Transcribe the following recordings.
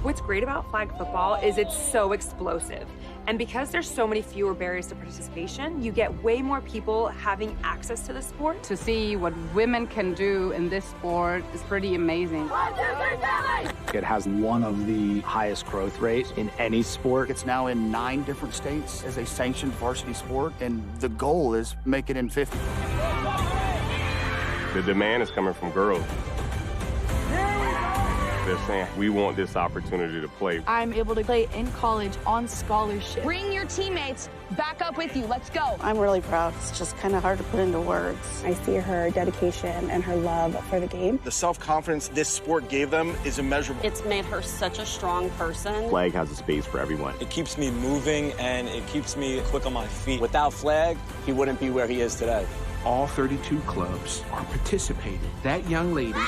What's great about flag football is it's so explosive. And because there's so many fewer barriers to participation, you get way more people having access to the sport. To see what women can do in this sport is pretty amazing. 1, 2, 3, 7! It has one of the highest growth rates in any sport. It's now in 9 different states as a sanctioned varsity sport, and the goal is make it in 50. The demand is coming from girls. They're saying, we want this opportunity to play. I'm able to play in college on scholarship. Bring your teammates back up with you. Let's go. I'm really proud. It's just kind of hard to put into words. I see her dedication and her love for the game. The self-confidence this sport gave them is immeasurable. It's made her such a strong person. Flag has a space for everyone. It keeps me moving and it keeps me quick on my feet. Without Flag, he wouldn't be where he is today. All 32 clubs are participating. That young lady,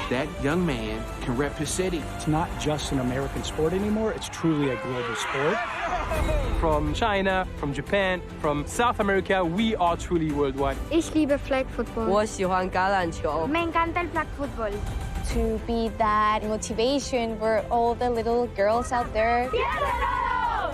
that young man can rep his city. It's not just an American sport anymore, it's truly a global sport. From China, from Japan, from South America, we are truly worldwide. Ich liebe Flag Football. 我喜欢橄榄球. Me encanta el Flag Football. To be that motivation for all the little girls out there.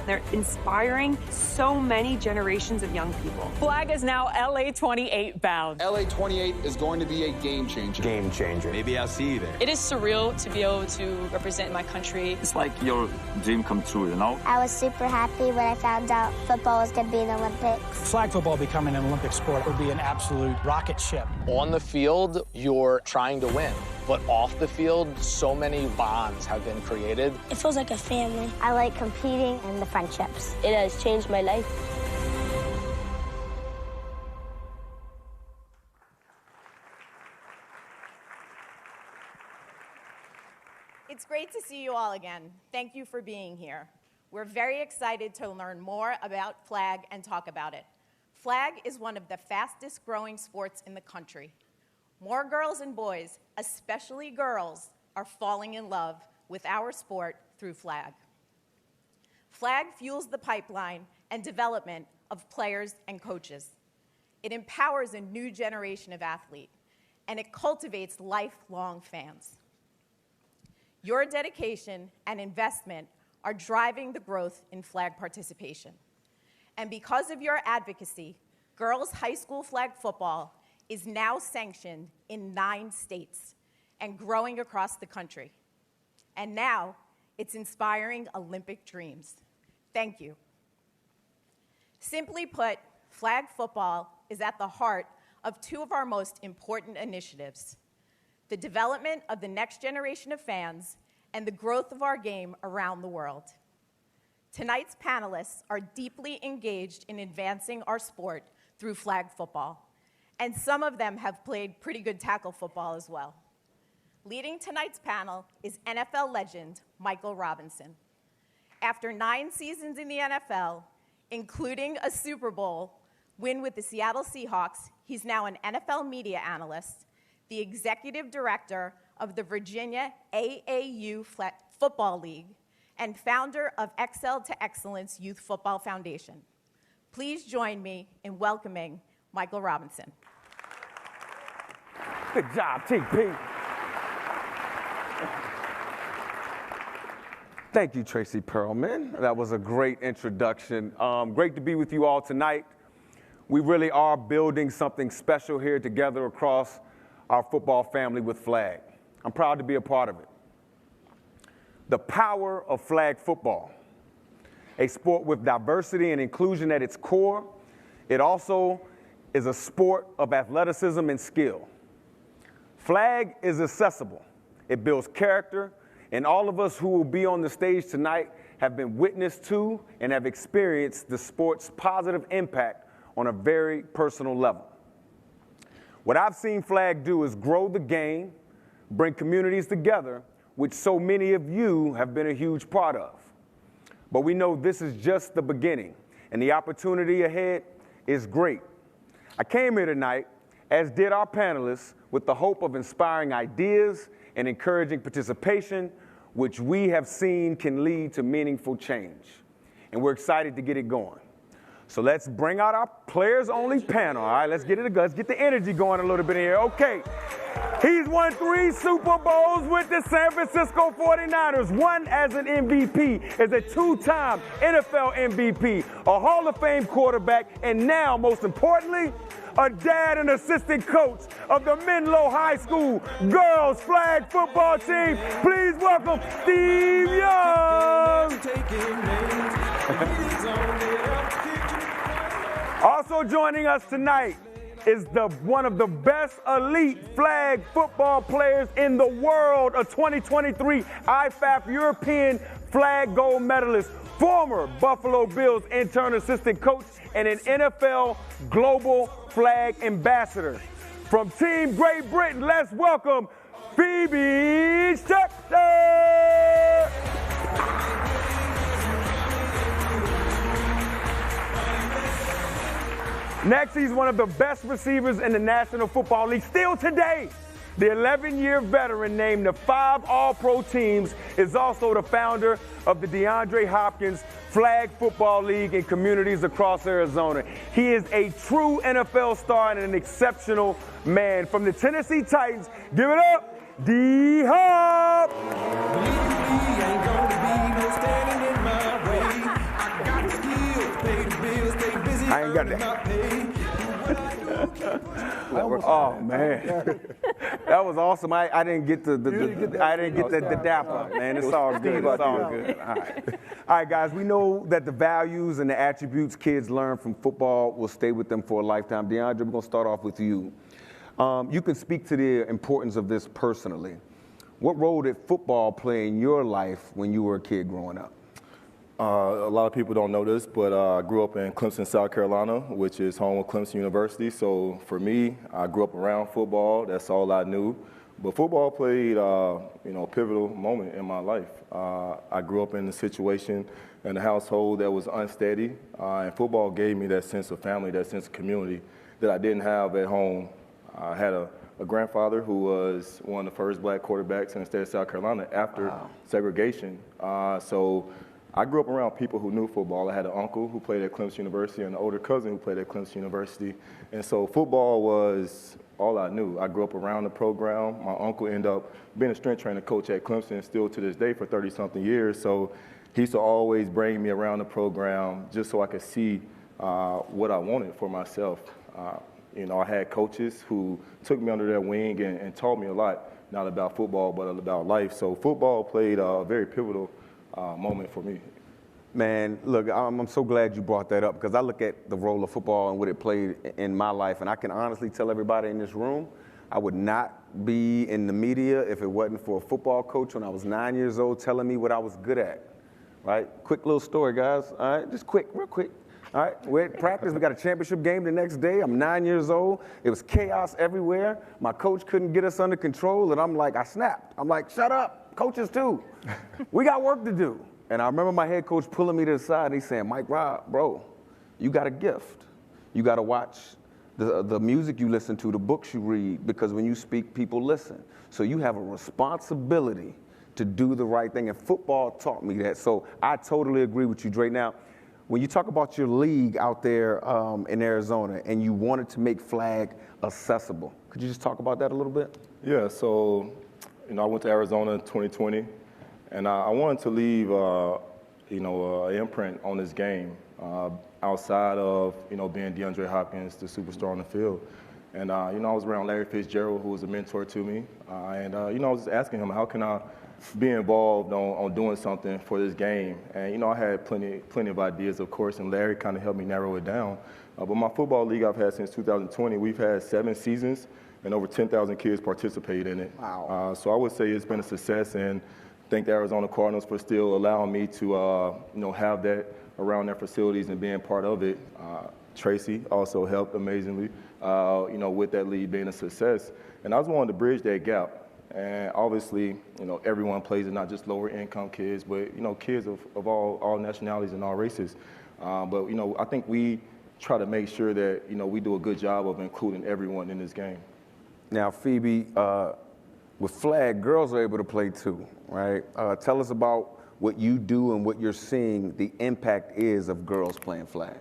They're inspiring so many generations of young people. Flag is now LA 28 bound. LA 28 is going to be a game changer. Game changer. Maybe I'll see you there. It is surreal to be able to represent my country. It's like your dream come true, you know? I was super happy when I found out football was going to be in the Olympics. Flag football becoming an Olympic sport would be an absolute rocket ship. On the field, you're trying to win. But off the field, so many bonds have been created. It feels like a family. I like competing and the friendships. It has changed my life. It's great to see you all again. Thank you for being here. We're very excited to learn more about Flag and talk about it. Flag is one of the fastest growing sports in the country. More girls and boys, especially girls, are falling in love with our sport through Flag. Flag fuels the pipeline and development of players and coaches. It empowers a new generation of athletes, and it cultivates lifelong fans. Your dedication and investment are driving the growth in Flag participation. And because of your advocacy, girls' high school flag football is now sanctioned in 9 states and growing across the country. And now, it's inspiring Olympic dreams. Thank you. Simply put, flag football is at the heart of 2 of our most important initiatives: the development of the next generation of fans and the growth of our game around the world. Tonight's panelists are deeply engaged in advancing our sport through flag football, and some of them have played pretty good tackle football as well. Leading tonight's panel is NFL legend Michael Robinson. After 9 seasons in the NFL, including a Super Bowl win with the Seattle Seahawks, he's now an NFL media analyst, the executive director of the Virginia AAU Football League, and founder of Excel to Excellence Youth Football Foundation. Please join me in welcoming Michael Robinson. Good job, TP. Thank you, Tracy Perlman. That was a great introduction. Great to be with you all tonight. We really are building something special here together across our football family with Flag. I'm proud to be a part of it. The power of flag football, a sport with diversity and inclusion at its core. It also is a sport of athleticism and skill. Flag is accessible. It builds character, and all of us who will be on the stage tonight have been witness to and have experienced the sport's positive impact on a very personal level. What I've seen Flag do is grow the game, bring communities together, which so many of you have been a huge part of. But we know this is just the beginning, and the opportunity ahead is great. I came here tonight, as did our panelists, with the hope of inspiring ideas and encouraging participation, which we have seen can lead to meaningful change. And we're excited to get it going. So let's bring out our players-only panel. All right, let's get the energy going a little bit here. Okay, He's won 3 Super Bowls with the San Francisco 49ers, one as an MVP, as a 2-time NFL MVP, a Hall of Fame quarterback, and now, most importantly, a dad and assistant coach of the Menlo High School girls flag football team. Please welcome Steve Young. Also joining us tonight is one of the best elite flag football players in the world, a 2023 IFAF European flag gold medalist, former Buffalo Bills intern assistant coach, and an NFL global flag ambassador. From Team Great Britain, let's welcome Phoebe Schechter. Next, he's one of the best receivers in the National Football League still today. The 11-year veteran named to 5 All-Pro teams is also the founder of the DeAndre Hopkins Flag Football League in communities across Arizona. He is a true NFL star and an exceptional man. From the Tennessee Titans, give it up, D-Hop! I ain't got that. Oh man, that was awesome. I didn't get the dapper, man. It's all good. It's all good. All right, guys. We know that the values and the attributes kids learn from football will stay with them for a lifetime. DeAndre, we're gonna start off with you. You can speak to the importance of this personally. What role did football play in your life when you were a kid growing up? A lot of people don't know this, but I grew up in Clemson, South Carolina, which is home of Clemson University. So for me, I grew up around football. That's all I knew. But football played, a pivotal moment in my life. I grew up in a situation in a household that was unsteady, and football gave me that sense of family, that sense of community that I didn't have at home. I had a grandfather who was one of the first black quarterbacks in the state of South Carolina after segregation. So I grew up around people who knew football. I had an uncle who played at Clemson University and an older cousin who played at Clemson University. And so football was all I knew. I grew up around the program. My uncle ended up being a strength trainer coach at Clemson still to this day for 30-something years. So he used to always bring me around the program just so I could see what I wanted for myself. I had coaches who took me under their wing and taught me a lot, not about football, but about life. So football played a very pivotal moment for me. Man, look, I'm so glad you brought that up because I look at the role of football and what it played in my life, and I can honestly tell everybody in this room, I would not be in the media if it wasn't for a football coach when I was 9 years old telling me what I was good at, right? Quick little story, guys, all right? Just quick, real quick. All right, we're at practice. We got a championship game the next day. I'm 9 years old. It was chaos everywhere. My coach couldn't get us under control, and I'm like, I snapped. I'm like, shut up, coaches too. We got work to do. And I remember my head coach pulling me to the side, and he's saying, Mike Rob, bro, you got a gift. You got to watch the music you listen to, the books you read, because when you speak, people listen. So you have a responsibility to do the right thing, and football taught me that. So I totally agree with you, Dre. Now, when you talk about your league out there in Arizona and you wanted to make flag accessible, could you just talk about that a little bit? Yeah, so, I went to Arizona in 2020, and I wanted to leave, an imprint on this game outside of, being DeAndre Hopkins, the superstar on the field. And, I was around Larry Fitzgerald, who was a mentor to me, and I was asking him, how can I be involved on doing something for this game? And, I had plenty of ideas, of course, and Larry kind of helped me narrow it down. But my football league I've had since 2020, we've had 7 seasons, and over 10,000 kids participate in it. Wow. So I would say it's been a success, and thank the Arizona Cardinals for still allowing me to, have that around their facilities and being part of it. Tracy also helped amazingly, with that league being a success. And I was wanting to bridge that gap. And obviously, everyone plays it, not just lower income kids, but, kids of all nationalities and all races. But, I think we try to make sure that, we do a good job of including everyone in this game. Now, Phoebe, with flag, girls are able to play too, right? Tell us about what you do and what you're seeing the impact is of girls playing flag.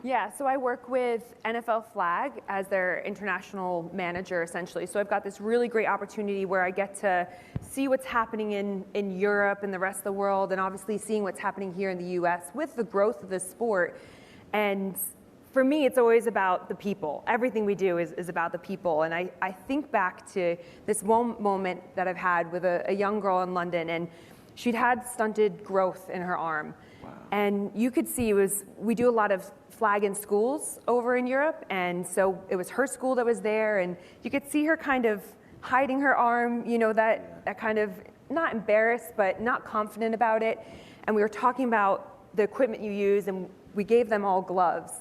Yeah, so I work with NFL Flag as their international manager, essentially. So I've got this really great opportunity where I get to see what's happening in Europe and the rest of the world, and obviously seeing what's happening here in the U.S. with the growth of this sport. And for me, it's always about the people. Everything we do is about the people. And I think back to this one moment that I've had with a young girl in London, and she'd had stunted growth in her arm. Wow. And you could see we do a lot of flag in schools over in Europe, and so it was her school that was there, and you could see her kind of hiding her arm, you know, that kind of, not embarrassed, but not confident about it. And we were talking about the equipment you use, and we gave them all gloves.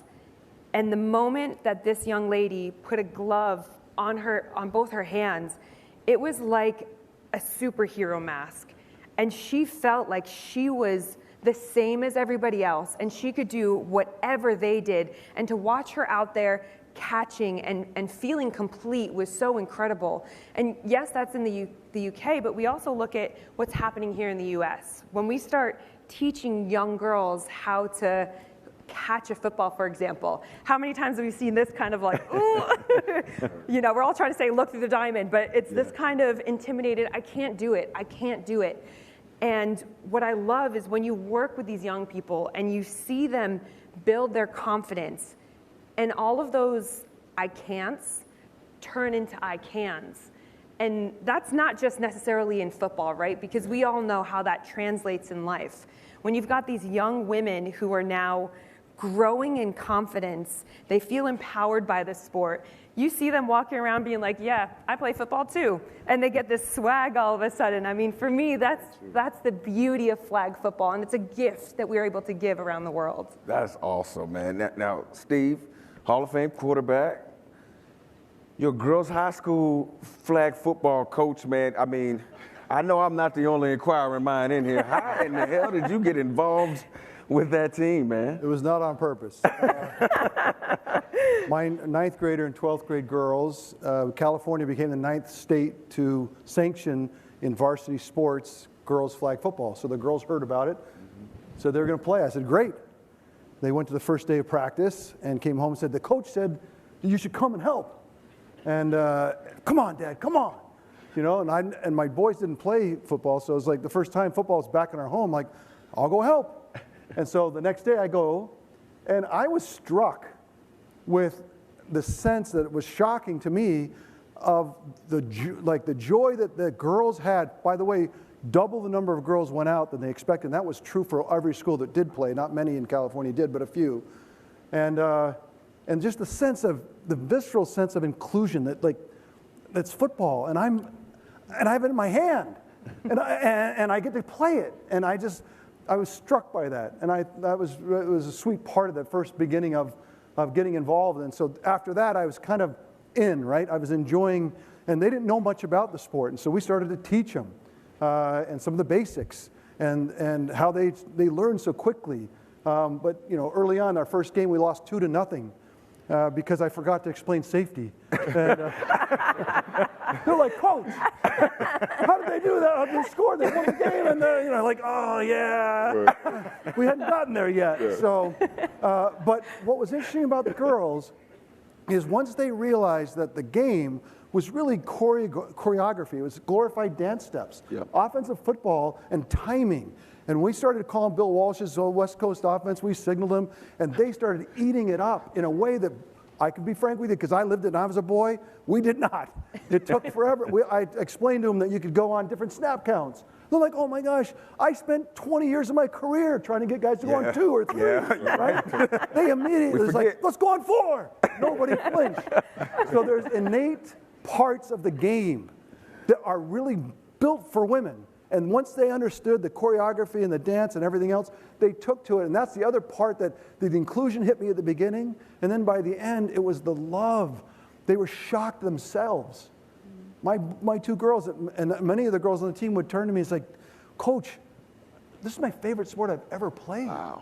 And the moment that this young lady put a glove on both her hands, it was like a superhero mask. And she felt like she was the same as everybody else, and she could do whatever they did. And to watch her out there catching and feeling complete was so incredible. And yes, that's in the UK, but we also look at what's happening here in the US. When we start teaching young girls how to catch a football, for example, how many times have we seen this kind of like, ooh, you know, we're all trying to say, look through the diamond, but it's this kind of intimidated, I can't do it. And what I love is when you work with these young people and you see them build their confidence, and all of those I can'ts turn into I cans. And that's not just necessarily in football, right? Because we all know how that translates in life. When you've got these young women who are now growing in confidence, they feel empowered by the sport. You see them walking around being like, yeah, I play football too. And they get this swag all of a sudden. I mean, for me, that's the beauty of flag football, and it's a gift that we're able to give around the world. That's awesome, man. Now, Steve, Hall of Fame quarterback, your girls' high school flag football coach, man. I mean, I know I'm not the only inquiring mind in here. How in the hell did you get involved with that team, man? It was not on purpose. My 9th grader and 12th grade girls, California became the 9th state to sanction in varsity sports girls flag football. So the girls heard about it, so they're going to play. I said, great. They went to the first day of practice and came home and said, the coach said, you should come and help. And come on, Dad, come on. You know, and my boys didn't play football, so it was like the first time football was back in our home, like, I'll go help. And so the next day I go, and I was struck with the sense that it was shocking to me of the joy that the girls had. By the way, double the number of girls went out than they expected, and that was true for every school that did play. Not many in California did, but a few. And just the sense of, the visceral sense of inclusion that that's football, and I have it in my hand, and I get to play it, and I was struck by that, and it was a sweet part of the first beginning of getting involved. And so after that, I was kind of in, right? I was enjoying, and they didn't know much about the sport, and so we started to teach them and some of the basics and how they learn so quickly. But you know, early on, our first game, we lost 2-0. Because I forgot to explain safety. And, they're like, Coach, how did they do that? They scored, they won the game, and they're, you know, like, oh yeah, we hadn't gotten there yet. Yeah. So, but what was interesting about the girls is once they realized that the game was really choreography, it was glorified dance steps, offensive football and timing. And we started calling Bill Walsh's West Coast offense, we signaled him, and they started eating it up in a way that, I can be frank with you, because I lived it and I was a boy, we did not. It took forever. I explained to them that you could go on different snap counts. They're like, oh my gosh, I spent 20 years of my career trying to get guys to go on 2 or 3, right? They immediately, it was like, let's go on 4. Nobody flinched. So there's innate parts of the game that are really built for women. And once they understood the choreography and the dance and everything else, they took to it. And that's the other part that the inclusion hit me at the beginning. And then by the end, it was the love. They were shocked themselves. My 2 girls, and many of the girls on the team would turn to me and say, Coach, this is my favorite sport I've ever played. Wow.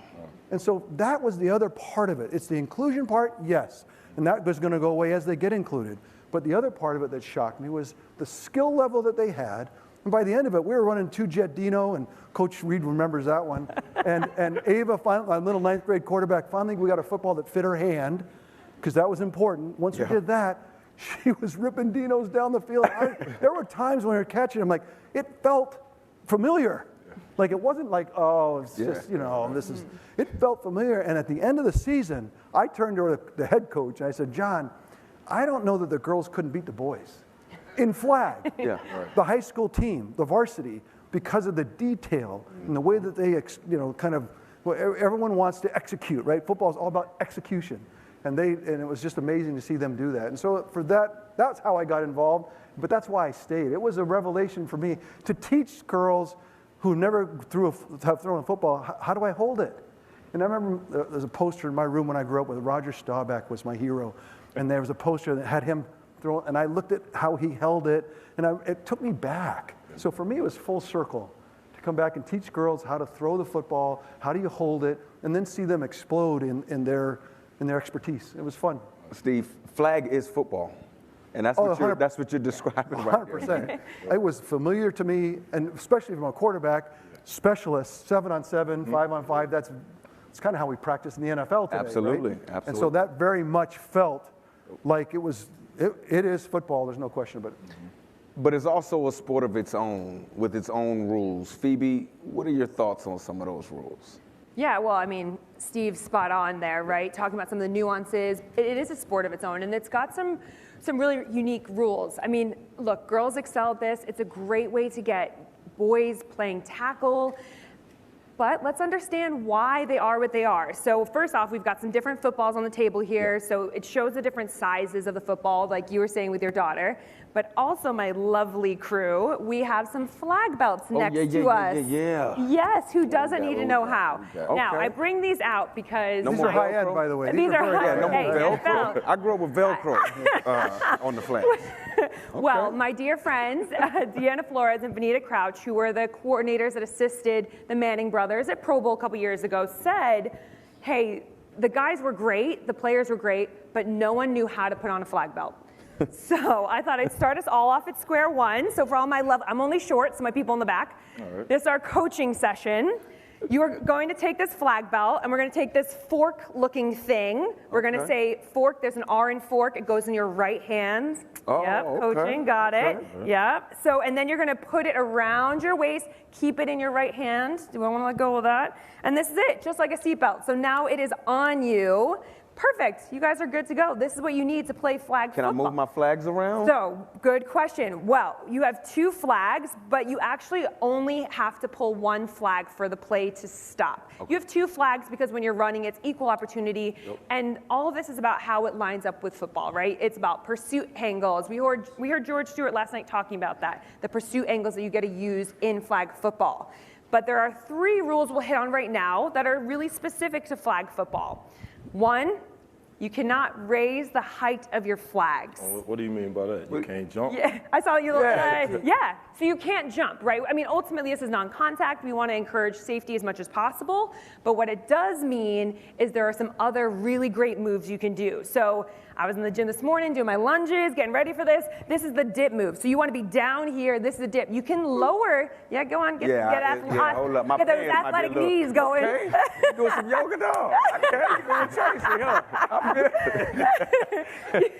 And so that was the other part of it. It's the inclusion part, yes. And that was going to go away as they get included. But the other part of it that shocked me was the skill level that they had, And by the end of it, we were running 2-jet Dino, and Coach Reed remembers that one. And Ava, finally, my little 9th grade quarterback, finally we got a football that fit her hand, because that was important. Once we did that, she was ripping Dinos down the field. There were times when we were catching them, like, it felt familiar. Like, it wasn't like, oh, it's just, you know, this is, it felt familiar. And at the end of the season, I turned to the head coach, and I said, John, I don't know that the girls couldn't beat the boys in flag. The high school team, the varsity, because of the detail and the way that they, you know, kind of, well, everyone wants to execute, right? Football is all about execution. And it was just amazing to see them do that. And so for that, that's how I got involved, but that's why I stayed. It was a revelation for me to teach girls who never have thrown a football, how do I hold it? And I remember there's a poster in my room when I grew up with Roger Staubach was my hero. And there was a poster that had him throw, and I looked at how he held it, and it took me back. So for me, it was full circle to come back and teach girls how to throw the football, how do you hold it, and then see them explode in their expertise. It was fun. Steve, flag is football. And that's, that's what you're describing right 100%. It was familiar to me, and especially from a quarterback, specialist, 7-on-7, 5-on-5, that's kind of how we practice in the NFL today. Absolutely, right? absolutely. And so that very much felt like it is football, there's no question about it. But it's also a sport of its own, with its own rules. Phoebe, what are your thoughts on some of those rules? Yeah, well, I mean, Steve's spot on there, right? Talking about some of the nuances. It is a sport of its own, and it's got some really unique rules. I mean, look, girls excel at this. It's a great way to get boys playing tackle. But let's understand why they are what they are. So first off, we've got some different footballs on the table here. So it shows the different sizes of the football, like you were saying with your daughter. But also, my lovely crew, we have some flag belts next to us. Yes, who doesn't need to know how? Now, I bring these out because... These are high-end, by the way. These are high-end. No more Velcro. I grew up with Velcro on the flag. Well, my dear friends, Deanna Flores and Vanita Crouch, who were the coordinators that assisted the Manning brothers at Pro Bowl a couple years ago, said, hey, the guys were great, the players were great, but no one knew how to put on a flag belt. So I thought I'd start us all off at square one. So for all my love, I'm only short, so my people in the back. This is our coaching session. You are going to take this flag belt, and we're going to take this fork-looking thing. We're going to say fork. There's an R in fork. It goes in your right hand. Yep, coaching, got it. Yep. So, and then you're going to put it around your waist. Keep it in your right hand. Do I want to let go of that? And this is it, just like a seatbelt. So now it is on you. Perfect. You guys are good to go. This is what you need to play flag football. Can I move my flags around? So, good question. Well, you have 2 flags, but you actually only have to pull 1 flag for the play to stop. You have 2 flags because when you're running, it's equal opportunity. And all of this is about how it lines up with football, right? It's about pursuit angles. We heard George Stewart last night talking about that, the pursuit angles that you get to use in flag football. But there are 3 rules we'll hit on right now that are really specific to flag football. 1, you cannot raise the height of your flags. What do you mean by that? You can't jump? Yeah, I saw you. So you can't jump, right? I mean, ultimately, this is non-contact. We want to encourage safety as much as possible. But what it does mean is there are some other really great moves you can do. So I was in the gym this morning doing my lunges, getting ready for this. This is the dip move. So you want to be down here. This is the dip. You can lower. Yeah, go on. Get hold up. Get those athletic knees going. Okay. You doing some yoga, dog? Okay, you doing Tracy, huh? I'm good.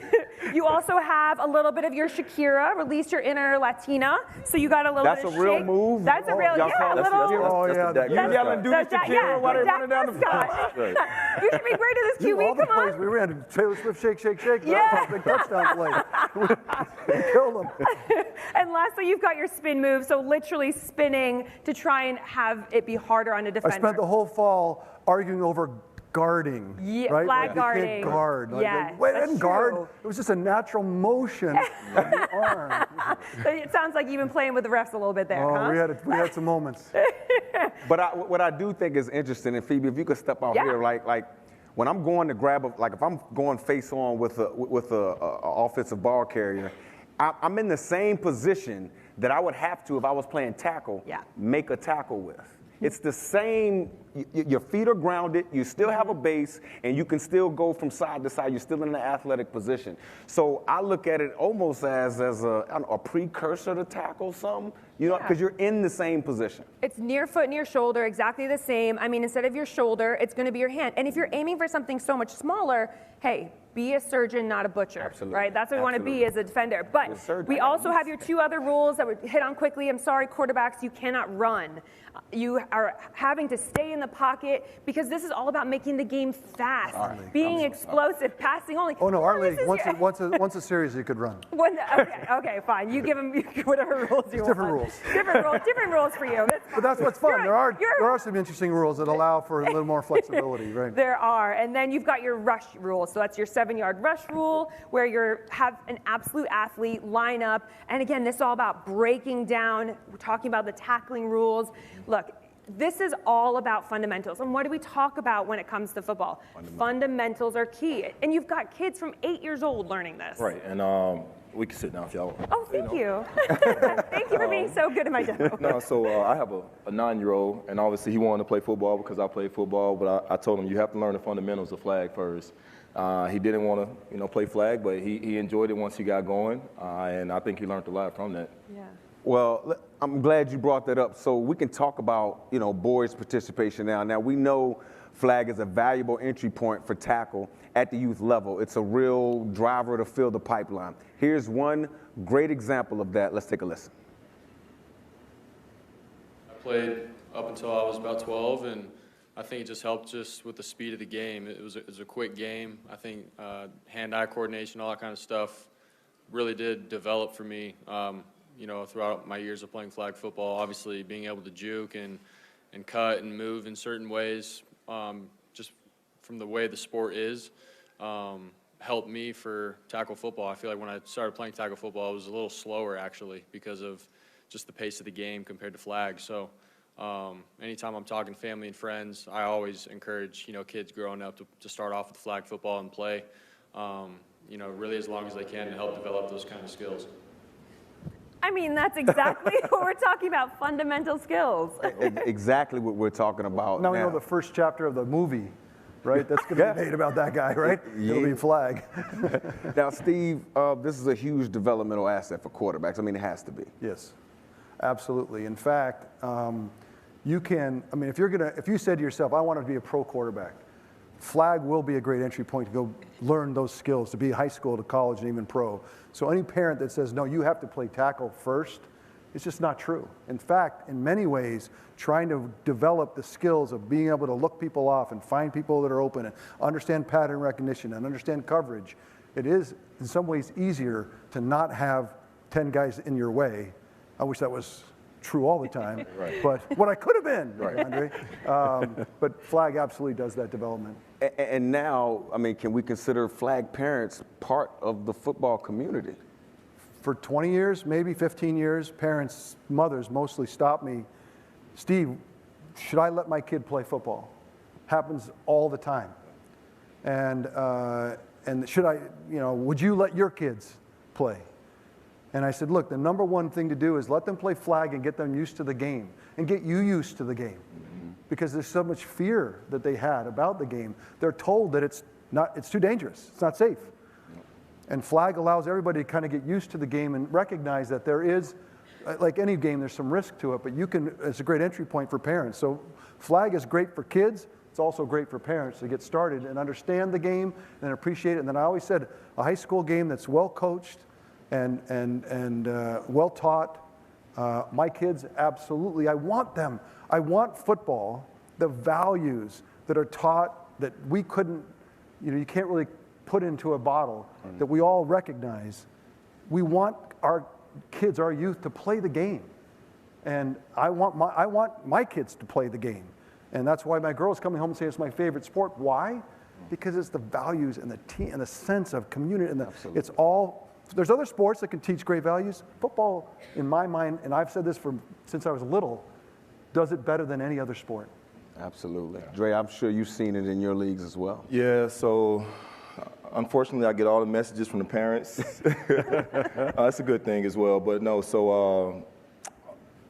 You also have a little bit of your Shakira, release your inner Latina. So you got a little bit of a real shake. move? That's a real, yeah, a little. You yelling, do the Shakira while they're running down the field. You should be great at this, QB. Come on. We ran Taylor Swift, shake, shake, shake. Yeah. That was a big touchdown play. We killed them. And lastly, you've got your spin move. So literally spinning to try and have it be harder on a defender. I spent the whole fall arguing over guarding, right? Flag guarding. You can't guard. Yeah, I didn't guard. It was just a natural motion of the arm. It sounds like you've been playing with the refs a little bit there, huh? We had some moments. But what I do think is interesting, and Phoebe, if you could step out here, like when I'm going to grab if I'm going face on with a offensive ball carrier, I'm in the same position that I would have to if I was playing tackle, make a tackle with. It's the same, your feet are grounded, you still have a base, and you can still go from side to side. You're still in an athletic position. So I look at it almost as a precursor to tackle something. You know, because you're in the same position. It's near foot, near shoulder, exactly the same. I mean, instead of your shoulder, it's going to be your hand. And if you're aiming for something so much smaller, hey, be a surgeon, not a butcher. Absolutely. Right? That's what we want to be as a defender. But we also have your 2 other rules that we hit on quickly. I'm sorry, quarterbacks, you cannot run. You are having to stay in the pocket because this is all about making the game fast, being explosive, passing only. Oh no, our league, once a series you could run. Okay, fine. You give them whatever rules you want. Different rules. Different rules for you. But that's what's fun. There are some interesting rules that allow for a little more flexibility, right? There are. And then you've got your rush rule. So that's your 7-yard rush rule where you have an absolute athlete line up. And again, this is all about breaking down. We're talking about the tackling rules. Look, this is all about fundamentals. And what do we talk about when it comes to football? Fundamentals are key. And you've got kids from 8 years old learning this. Right. And we can sit down if y'all want. Oh, thank you. Thank you for being so good at my demo. No, so I have a 9-year-old, and obviously he wanted to play football because I played football, but I told him you have to learn the fundamentals of flag first. He didn't want to, play flag, but he enjoyed it once he got going, and I think he learned a lot from that. Yeah. Well, I'm glad you brought that up. So we can talk about, boys' participation now. Now, we know flag is a valuable entry point for tackle at the youth level. It's a real driver to fill the pipeline. Here's one great example of that. Let's take a listen. I played up until I was about 12, and I think it just helped just with the speed of the game. It was a quick game. I think hand-eye coordination, all that kind of stuff really did develop for me. Throughout my years of playing flag football, obviously being able to juke and cut and move in certain ways, just from the way the sport is, helped me for tackle football. I feel like when I started playing tackle football, I was a little slower actually because of just the pace of the game compared to flag. So anytime I'm talking family and friends, I always encourage, kids growing up to start off with flag football and play, really as long as they can to help develop those kind of skills. I mean, that's exactly what we're talking about, fundamental skills. Exactly what we're talking about now. We know the first chapter of the movie, right? That's going to be made about that guy, right? Yeah. It'll be flag. Now, Steve, this is a huge developmental asset for quarterbacks. I mean, it has to be. Yes, absolutely. In fact, if you said to yourself, I want to be a pro quarterback, flag will be a great entry point to go learn those skills, to be high school to college and even pro. So any parent that says, no, you have to play tackle first, it's just not true. In fact, in many ways, trying to develop the skills of being able to look people off and find people that are open and understand pattern recognition and understand coverage, it is in some ways easier to not have 10 guys in your way. I wish that was true all the time, but what I could have been, DeAndre. But flag absolutely does that development. And now, can we consider flag parents part of the football community? For 20 years, maybe 15 years, parents, mothers mostly stop me. Steve, should I let my kid play football? Happens all the time. And should I, would you let your kids play? And I said, look, the number one thing to do is let them play flag and get them used to the game and get you used to the game. Because there's so much fear that they had about the game. They're told that it's too dangerous, it's not safe. And flag allows everybody to kind of get used to the game and recognize that there is, like any game, there's some risk to it, but it's a great entry point for parents. So flag is great for kids. It's also great for parents to get started and understand the game and appreciate it. And then I always said, a high school game that's well coached and well taught. My kids, absolutely. I want football, the values that are taught that we couldn't, you can't really put into a bottle, that we all recognize. We want our kids, our youth, to play the game. And I want my kids to play the game. And that's why my girl's coming home and saying it's my favorite sport. Why? Because it's the values and the team and the sense of community. And it's all. There's other sports that can teach great values. Football, in my mind, and I've said this since I was little, does it better than any other sport. Absolutely. Dre, I'm sure you've seen it in your leagues as well. Yeah, so unfortunately I get all the messages from the parents. That's a good thing as well. But no, so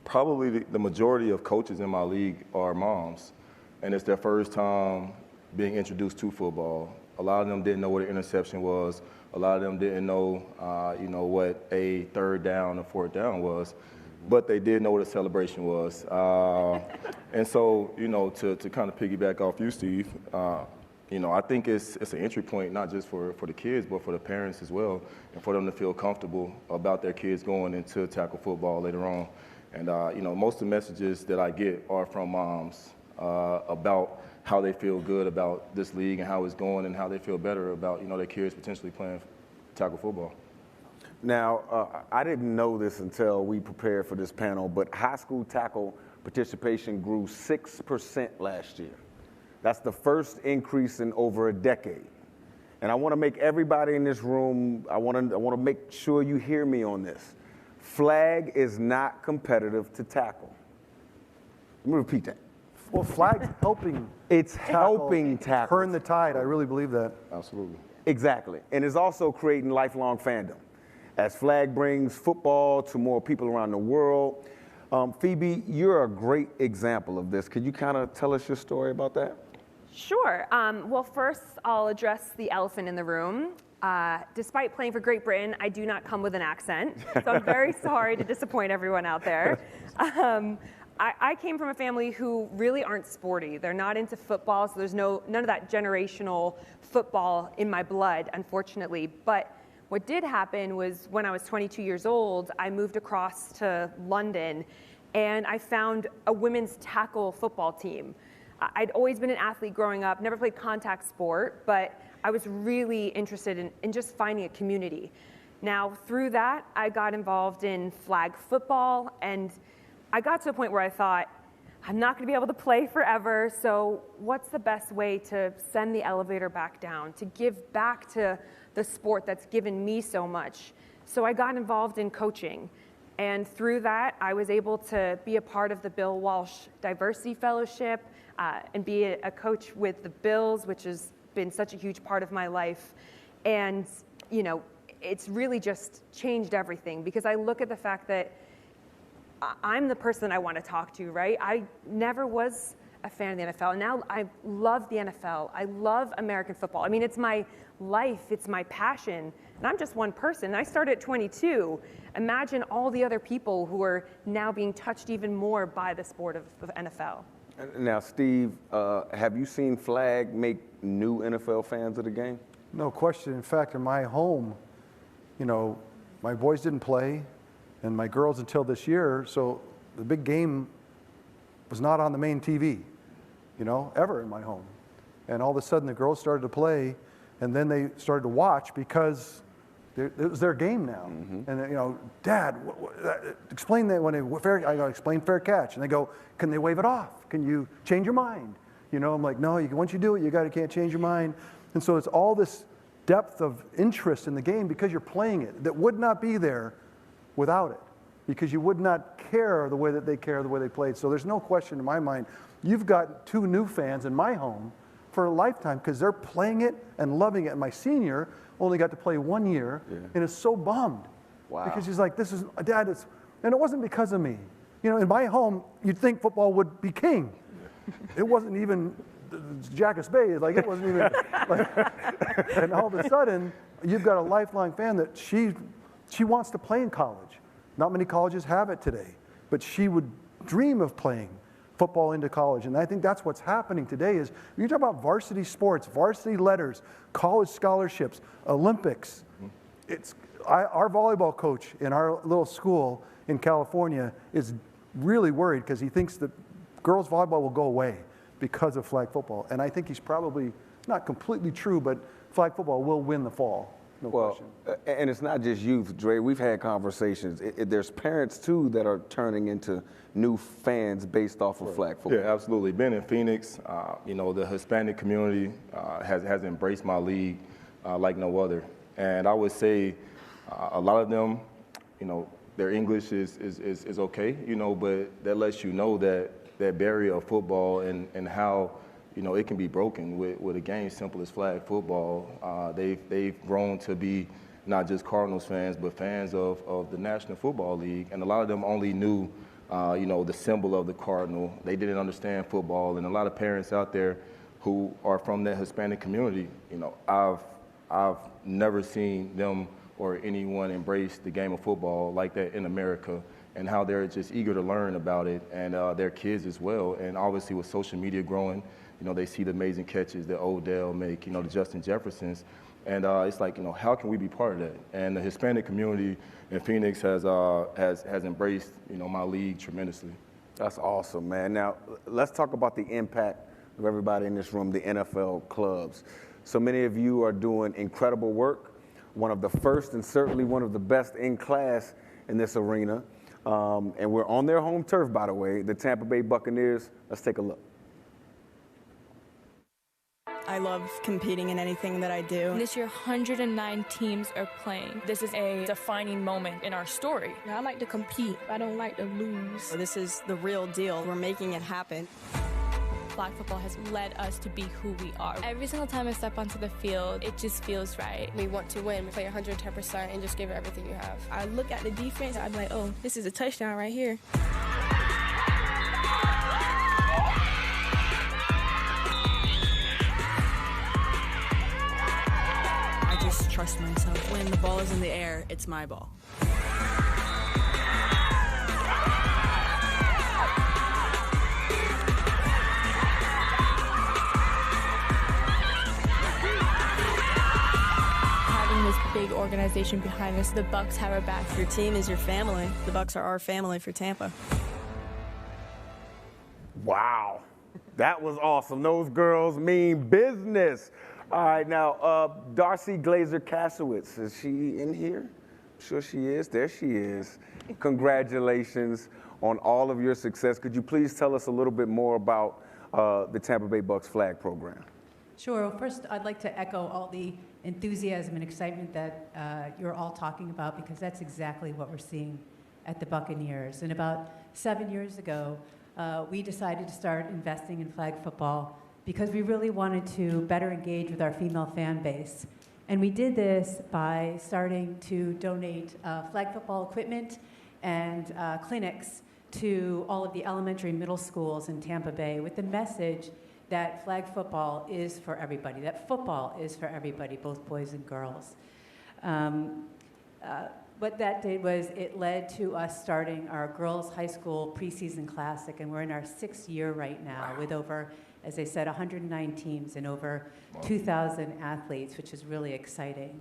probably the majority of coaches in my league are moms. And it's their first time being introduced to football. A lot of them didn't know what an interception was. A lot of them didn't know, what a third down or fourth down was. but they did know what a celebration was. And so, to kind of piggyback off you, Steve, I think it's an entry point not just for the kids, but for the parents as well, and for them to feel comfortable about their kids going into tackle football later on. And, most of the messages that I get are from moms about how they feel good about this league and how it's going and how they feel better about, their kids potentially playing tackle football. Now, I didn't know this until we prepared for this panel, but high school tackle participation grew 6% last year. That's the first increase in over a decade. And I want to make everybody in this room, I want to make sure you hear me on this. Flag is not competitive to tackle. Let me repeat that. Well, flag's helping. It's helping tackle. Turn the tide. I really believe that. Absolutely. Exactly. And it's also creating lifelong fandom. As flag brings football to more people around the world. Phoebe, you're a great example of this. Could you kind of tell us your story about that? Sure. Well, first, I'll address the elephant in the room. Despite playing for Great Britain, I do not come with an accent. So I'm very sorry to disappoint everyone out there. I came from a family who really aren't sporty. They're not into football, so there's none of that generational football in my blood, unfortunately. But what did happen was when I was 22 years old, I moved across to London, and I found a women's tackle football team. I'd always been an athlete growing up, never played contact sport, but I was really interested in just finding a community. Now, through that, I got involved in flag football, and I got to a point where I thought, I'm not going to be able to play forever, so what's the best way to send the elevator back down, to give back to the sport that's given me so much? So I got involved in coaching, and through that, I was able to be a part of the Bill Walsh Diversity Fellowship and be a coach with the Bills, which has been such a huge part of my life. And, it's really just changed everything, because I look at the fact that I'm the person I want to talk to, right? I never was a fan of the NFL. Now I love the NFL. I love American football. I mean, it's my life. It's my passion. And I'm just one person. I started at 22. Imagine all the other people who are now being touched even more by the sport of NFL. Now, Steve, have you seen flag make new NFL fans of the game? No question. In fact, in my home, my boys didn't play, and my girls until this year, so the big game was not on the main TV, ever in my home. And all of a sudden the girls started to play, and then they started to watch because it was their game now. Mm-hmm. And Dad, explain that when I go, explain fair catch. And they go, can they wave it off? Can you change your mind? I'm like, no, once you do it, can't change your mind. And so it's all this depth of interest in the game because you're playing it that would not be there without it, because you would not care the way that they care, the way they played. So there's no question in my mind, you've got two new fans in my home for a lifetime because they're playing it and loving it. And my senior only got to play 1 year and is so bummed. Wow. Because he's like, this is, Dad, and it wasn't because of me. In my home, you'd think football would be king. It wasn't even Jack of Spades, it wasn't even, and all of a sudden, you've got a lifelong fan that she wants to play in college. Not many colleges have it today, but she would dream of playing football into college. And I think that's what's happening today is when you talk about varsity sports, varsity letters, college scholarships, Olympics. Our volleyball coach in our little school in California is really worried because he thinks that girls volleyball will go away because of flag football. And I think he's probably not completely true, but flag football will win the fall. No question. And it's not just youth, Dre. We've had conversations. There's parents, too, that are turning into new fans based off of flag football. Yeah, absolutely. Being in Phoenix, the Hispanic community has embraced my league like no other. And I would say a lot of them, their English is okay, but that lets you know that barrier of football and how it can be broken with a game simple as flag football. They've grown to be not just Cardinals fans, but fans of the National Football League. And a lot of them only knew, the symbol of the Cardinal. They didn't understand football. And a lot of parents out there who are from that Hispanic community, I've never seen them or anyone embrace the game of football like that in America. and how they're just eager to learn about it, and their kids as well. And obviously with social media growing, they see the amazing catches that Odell make, the Justin Jeffersons. And it's like, how can we be part of that? And the Hispanic community in Phoenix has embraced, my league tremendously. That's awesome, man. Now, let's talk about the impact of everybody in this room, the NFL clubs. So many of you are doing incredible work, one of the first and certainly one of the best in class in this arena. And we're on their home turf, by the way, the Tampa Bay Buccaneers. Let's take a look. I love competing in anything that I do. This year, 109 teams are playing. This is a defining moment in our story. I like to compete. I don't like to lose. This is the real deal. We're making it happen. Flag football has led us to be who we are. Every single time I step onto the field, it just feels right. We want to win. We play 110% and just give it everything you have. I look at the defense, I'm like, oh, this is a touchdown right here. I just trust myself. When the ball is in the air, it's my ball. This big organization behind us, the Bucs have our back. Your team is your family. The Bucs are our family for Tampa. Wow, that was awesome. Those girls mean business. All right, now, Darcy Glazer-Kasowitz, is she in here? I'm sure she is. There she is. Congratulations on all of your success. Could you please tell us a little bit more about the Tampa Bay Bucs flag program? Sure. Well, first, I'd like to echo all the enthusiasm and excitement that you're all talking about, because that's exactly what we're seeing at the Buccaneers. And about 7 years ago, we decided to start investing in flag football because we really wanted to better engage with our female fan base. And we did this by starting to donate flag football equipment and clinics to all of the elementary and middle schools in Tampa Bay with the message that flag football is for everybody, that football is for everybody, both boys and girls. What that did was it led to us starting our girls' high school preseason classic, and we're in our 6th year right now with over, as I said, 109 teams and over 2,000 athletes, which is really exciting.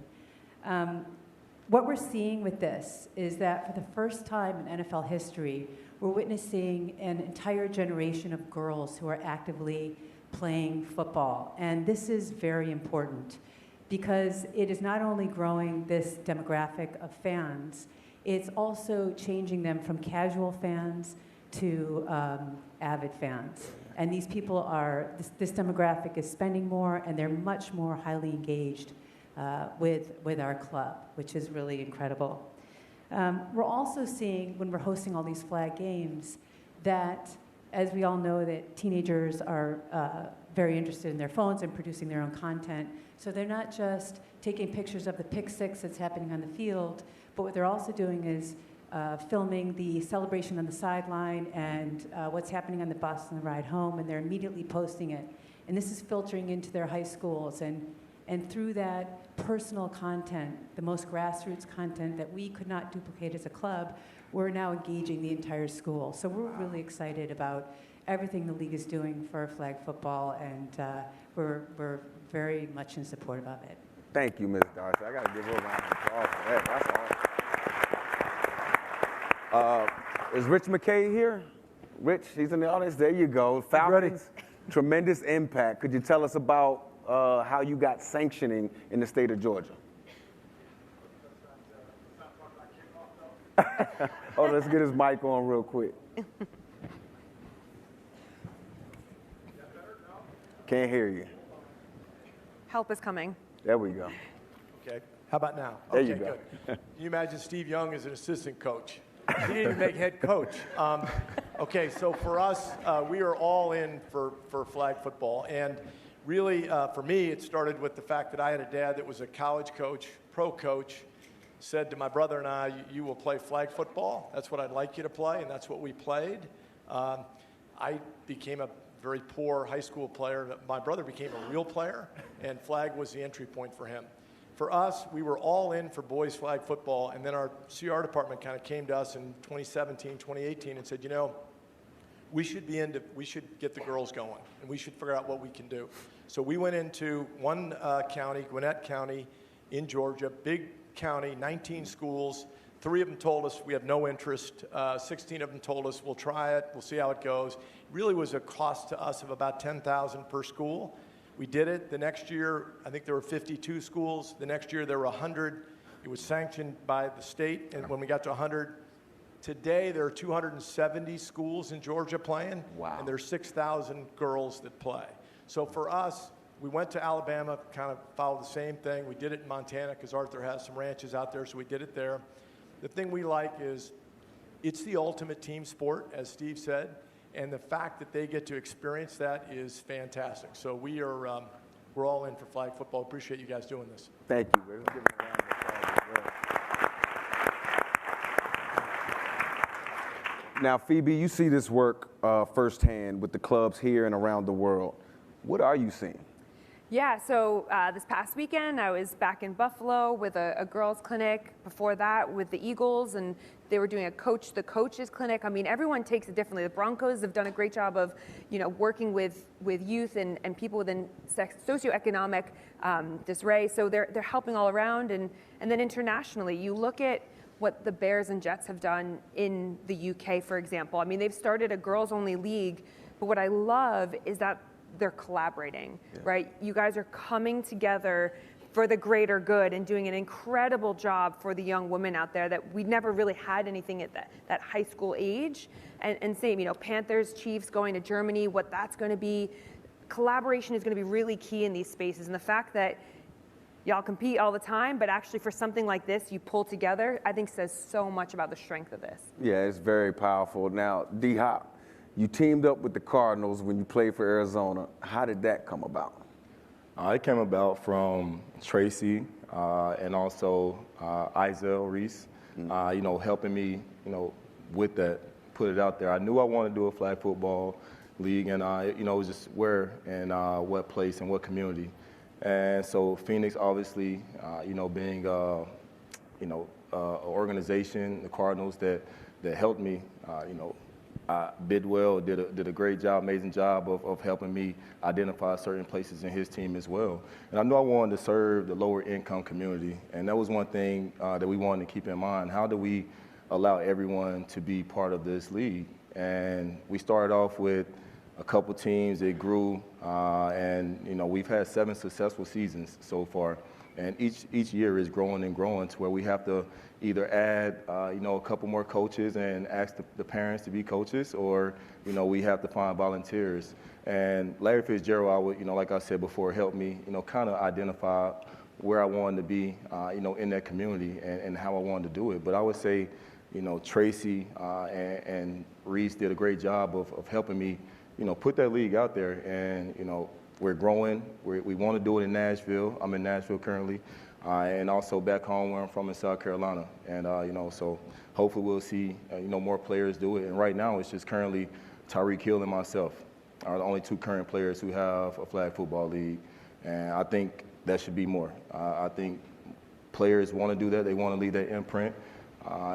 What we're seeing with this is that for the first time in NFL history, we're witnessing an entire generation of girls who are actively playing football. And this is very important because it is not only growing this demographic of fans, it's also changing them from casual fans to avid fans. And these people are, this demographic is spending more, and they're much more highly engaged with our club, which is really incredible. We're also seeing, when we're hosting all these flag games, that, as we all know, that teenagers are very interested in their phones and producing their own content. So they're not just taking pictures of the pick six that's happening on the field, but what they're also doing is filming the celebration on the sideline and what's happening on the bus and the ride home, and they're immediately posting it. And this is filtering into their high schools. And through that personal content, the most grassroots content that we could not duplicate as a club, we're now engaging the entire school. So we're really excited about everything the league is doing for flag football, and we're very much in support of it. Thank you, Ms. Darcy. I got to give her a round of applause for that. That's awesome. Is Rich McKay here? Rich, he's in the audience. There you go. Falcons, tremendous impact. Could you tell us about how you got sanctioning in the state of Georgia? Oh, let's get his mic on real quick. Can't hear you. Help is coming. There we go. Okay. How about now? There Okay, you go. Good. You imagine Steve Young as an assistant coach. He didn't even make head coach. Okay, so for us, we are all in for flag football. And really, for me, it started with the fact that I had a dad that was a college coach, pro coach, said to my brother and I, you will play flag football. That's what I'd like you to play, and that's what we played. I became a very poor high school player. My brother became a real player, and flag was the entry point for him. for us, we were all in for boys flag football, and then our CR department kind of came to us in 2017, 2018 and said, you know, we should get the girls going, and we should figure out what we can do. So we went into one county, Gwinnett County in Georgia, big county, 19 schools. 3 of them told us we have no interest. 16 of them told us we'll try it, we'll see how it goes. It really was a cost to us of about $10,000 per school. We did it. The next year, I think there were 52 schools. The next year, there were 100. It was sanctioned by the state, and when we got to 100, today there are 270 schools in Georgia playing, and there's 6,000 girls that play. So for us, we went to Alabama, kind of followed the same thing. We did it in Montana because Arthur has some ranches out there, so we did it there. The thing we like is it's the ultimate team sport, as Steve said, and the fact that they get to experience that is fantastic. So we're all in for flag football. Appreciate you guys doing this. Thank you. Let's give them a round of applause as well. Now, Phoebe, you see this work firsthand with the clubs here and around the world. What are you seeing? Yeah, so this past weekend I was back in Buffalo with a girls clinic. Before that with the Eagles, and they were doing the coaches clinic. I mean, everyone takes it differently. The Broncos have done a great job of, working with youth and people within socioeconomic disarray. So they're helping all around, and then internationally, you look at what the Bears and Jets have done in the UK, for example. I mean, they've started a girls-only league, but what I love is that they're collaborating, right? You guys are coming together for the greater good and doing an incredible job for the young women out there that we never really had anything at that high school age. And same, Panthers, Chiefs going to Germany, what that's going to be. Collaboration is going to be really key in these spaces. And the fact that y'all compete all the time, but actually for something like this, you pull together, I think says so much about the strength of this. Yeah, it's very powerful. Now, D-Hop, you teamed up with the Cardinals when you played for Arizona. How did that come about? It came about from Tracy and also Izell Reese, helping me, with that, put it out there. I knew I wanted to do a flag football league, and it was just where and what place and what community. And so Phoenix, obviously, being an organization, the Cardinals that helped me, Bidwell did a great job, amazing job of helping me identify certain places in his team as well. And I knew I wanted to serve the lower income community, and that was one thing that we wanted to keep in mind. How do we allow everyone to be part of this league? And we started off with a couple teams. It grew, and we've had 7 successful seasons so far. And each year is growing and growing to where we have to either add, a couple more coaches and ask the parents to be coaches, or, we have to find volunteers. And Larry Fitzgerald, like I said before, helped me, kind of identify where I wanted to be, in that community and how I wanted to do it. But I would say, Tracy and Reese did a great job of helping me, put that league out there. And, we're growing. We want to do it in Nashville. I'm in Nashville currently, and also back home where I'm from in South Carolina. And so hopefully we'll see more players do it. And right now it's just currently Tyreek Hill and myself are the only 2 current players who have a flag football league. And I think that should be more. I think players want to do that. They want to leave that imprint,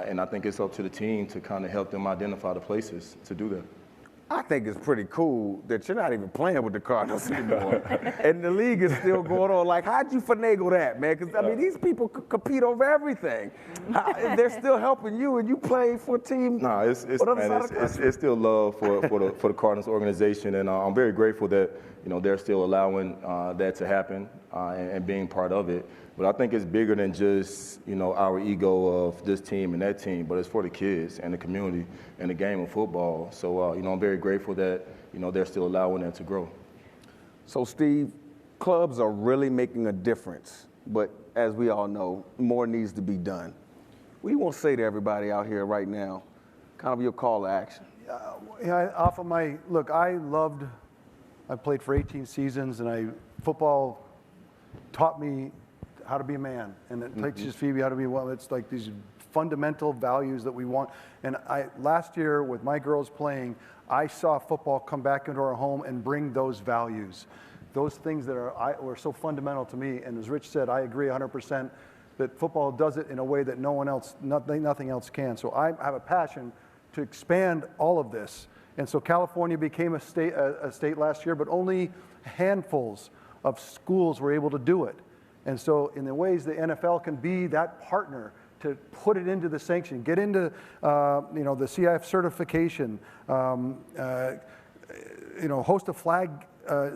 and I think it's up to the team to kind of help them identify the places to do that. I think it's pretty cool that you're not even playing with the Cardinals anymore. And the league is still going on. Like, how'd you finagle that, man? Because, these people compete over everything. They're still helping you, and you play for a team. No, it's still love for the Cardinals organization. And I'm very grateful that, they're still allowing that to happen and being part of it. But I think it's bigger than just, our ego of this team and that team, but it's for the kids and the community and the game of football. So, I'm very grateful that, they're still allowing that to grow. So, Steve, clubs are really making a difference, but as we all know, more needs to be done. What do you want to say to everybody out here right now? Kind of your call to action. I played for 18 seasons, and football taught me how to be a man, and it teaches Phoebe how to be one. It's like these fundamental values that we want. And last year with my girls playing, I saw football come back into our home and bring those values. those things that were so fundamental to me, and as Rich said, I agree 100% that football does it in a way that nothing else can. So I have a passion to expand all of this. And so California became a state last year, but only handfuls of schools were able to do it. And so in the ways the NFL can be that partner to put it into the sanction, get into the CIF certification, host a flag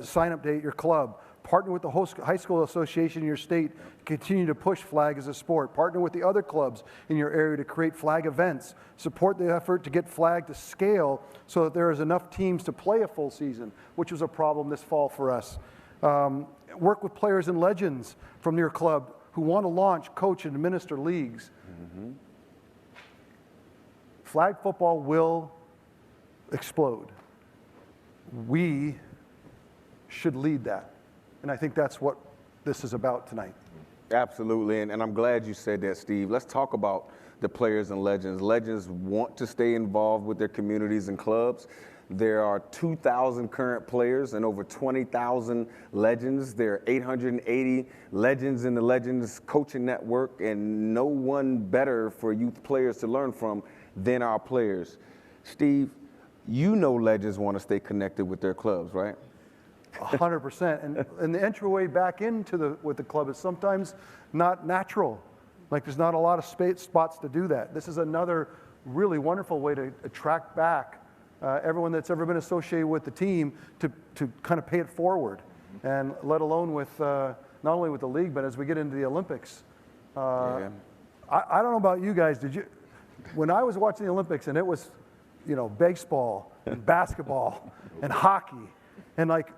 sign-up day at your club, partner with the high school association in your state, continue to push flag as a sport, partner with the other clubs in your area to create flag events, support the effort to get flag to scale so that there is enough teams to play a full season, which was a problem this fall for us. Work with players and legends from your club who want to launch, coach, and administer leagues. Mm-hmm. Flag football will explode. We should lead that. And I think that's what this is about tonight. Absolutely, and I'm glad you said that, Steve. Let's talk about the players and legends. Legends want to stay involved with their communities and clubs. There are 2,000 current players and over 20,000 legends. There are 880 legends in the Legends Coaching Network, and no one better for youth players to learn from than our players. Steve, you know legends want to stay connected with their clubs, right? 100%. And the entryway back into with the club is sometimes not natural. Like there's not a lot of spots to do that. This is another really wonderful way to attract back everyone that's ever been associated with the team to kind of pay it forward. And let alone with not only with the league, but as we get into the Olympics. I don't know about you guys. When I was watching the Olympics and it was, baseball and basketball and hockey and like,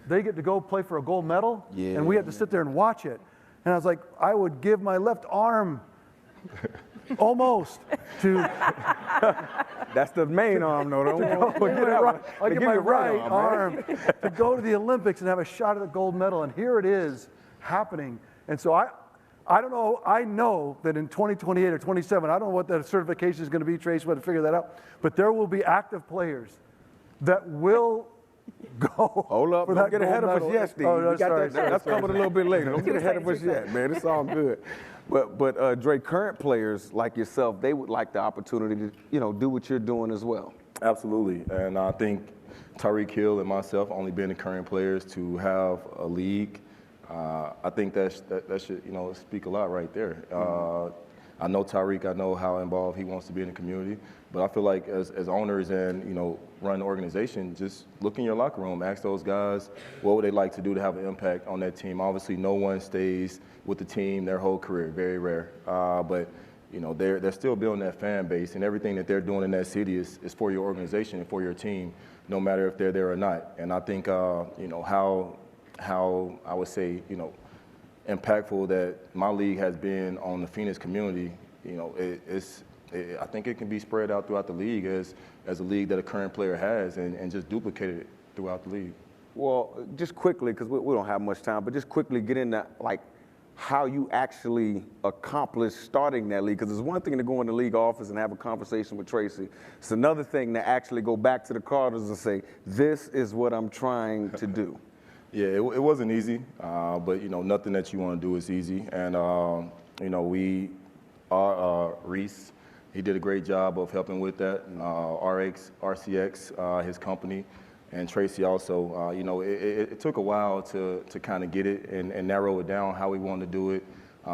they get to go play for a gold medal, and we have to sit there and watch it. And I was like, I would give my left arm almost to. That's the main arm, though. I'll give my right arm to go to the Olympics and have a shot at the gold medal. And here it is happening. And so I don't know. I know that in 2028 or 27, I don't know what that certification is going to be, Trace, but to figure that out. But there will be active players that will go. Hold up, don't get ahead of us yet, Steve. Oh, no, That's coming a little bit later. Don't get ahead of us yet, man. It's all good. But Dre, current players like yourself, they would like the opportunity to, do what you're doing as well. Absolutely, and I think Tyreek Hill and myself only being the current players to have a league. I think that should, speak a lot right there. I know Tyreek, I know how involved he wants to be in the community, but I feel like as owners and, run the organization, just look in your locker room, ask those guys what would they like to do to have an impact on that team. Obviously, no one stays with the team their whole career, very rare. But, they're still building that fan base, and everything that they're doing in that city is for your organization and for your team, no matter if they're there or not. And I think, how I would say, impactful that my league has been on the Phoenix community, I think it can be spread out throughout the league as a league that a current player has and just duplicated it throughout the league. Well, just quickly, because we don't have much time, but just quickly get into how you actually accomplished starting that league. Because it's one thing to go in the league office and have a conversation with Tracy. It's another thing to actually go back to the Carters and say, this is what I'm trying to do. Yeah, it wasn't easy, but nothing that you want to do is easy. And Reese, he did a great job of helping with that. RCX, his company, and Tracy also. It took a while to kind of get it and narrow it down how we wanted to do it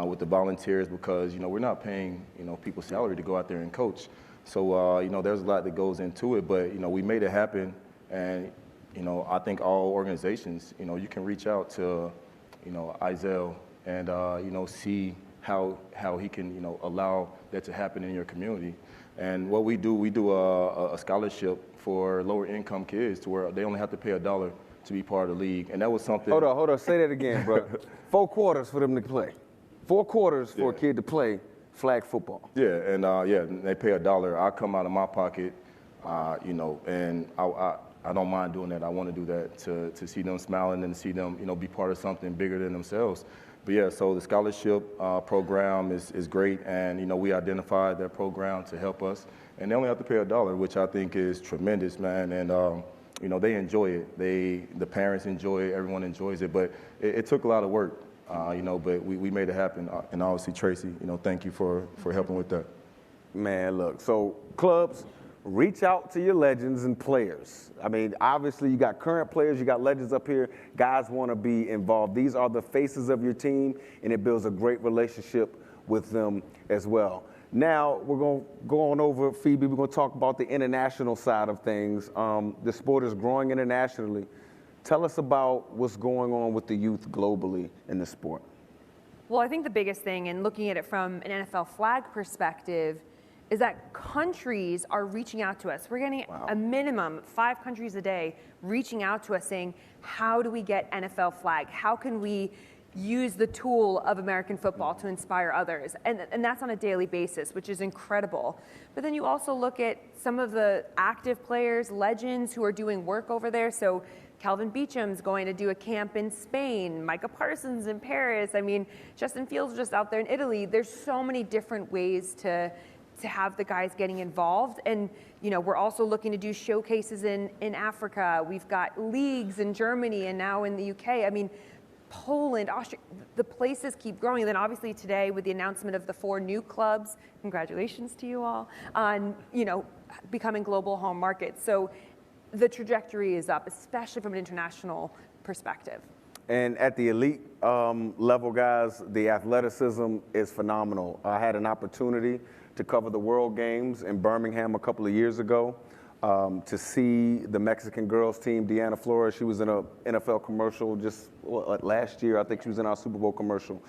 with the volunteers because we're not paying people salary to go out there and coach. So there's a lot that goes into it, but we made it happen and. I think all organizations, you can reach out to, Isaiah and, see how he can, allow that to happen in your community. And what we do a scholarship for lower income kids to where they only have to pay $1 to be part of the league. And that was something. Hold on. Say that again, bro. 4 quarters for them to play. 4 quarters for a kid to play flag football. Yeah, and they pay $1. I come out of my pocket, and I don't mind doing that. I want to do that to see them smiling and to see them, be part of something bigger than themselves. But yeah, so the scholarship program is great, and we identified that program to help us, and they only have to pay $1, which I think is tremendous, man. And you know, they enjoy it. The parents enjoy it. Everyone enjoys it. But it took a lot of work, you know, but we made it happen. And obviously, Tracy, you know, thank you for helping with that. Man, look, so clubs, reach out to your legends and players. I mean, obviously, you got current players, you got legends up here. Guys want to be involved. These are the faces of your team, and it builds a great relationship with them as well. Now, we're going to go on over, Phoebe, we're going to talk about the international side of things. The sport is growing internationally. Tell us about what's going on with the youth globally in the sport. Well, I think the biggest thing, and looking at it from an NFL flag perspective, is that countries are reaching out to us. We're getting a minimum 5 countries a day reaching out to us saying, how do we get NFL flag? How can we use the tool of American football to inspire others? And that's on a daily basis, which is incredible. But then you also look at some of the active players, legends who are doing work over there. So Calvin Beacham's going to do a camp in Spain, Micah Parsons in Paris. I mean, Justin Fields just out there in Italy. There's so many different ways to have the guys getting involved. And, you know, we're also looking to do showcases in Africa. We've got leagues in Germany and now in the UK. I mean, Poland, Austria, the places keep growing. And then obviously today with the announcement of the 4 new clubs, congratulations to you all, on, you know, becoming global home markets. So the trajectory is up, especially from an international perspective. And at the elite level, guys, the athleticism is phenomenal. I had an opportunity to cover the World Games in Birmingham a couple of years ago, to see the Mexican girls team, DeAndre Flores. She was in an NFL commercial just last year. I think she was in our Super Bowl commercial.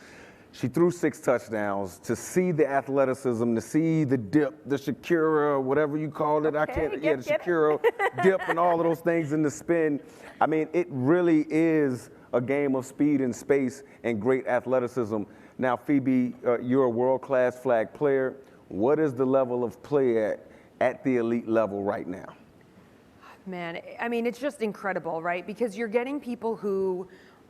She threw 6 touchdowns. To see the athleticism, to see the dip, the Shakira, whatever you call it, the Shakira dip and all of those things in the spin. I mean, it really is a game of speed and space and great athleticism. Now, Phoebe, you're a world-class flag player. What is the level of play at the elite level right now? Man, I mean, it's just incredible, right? Because you're getting people who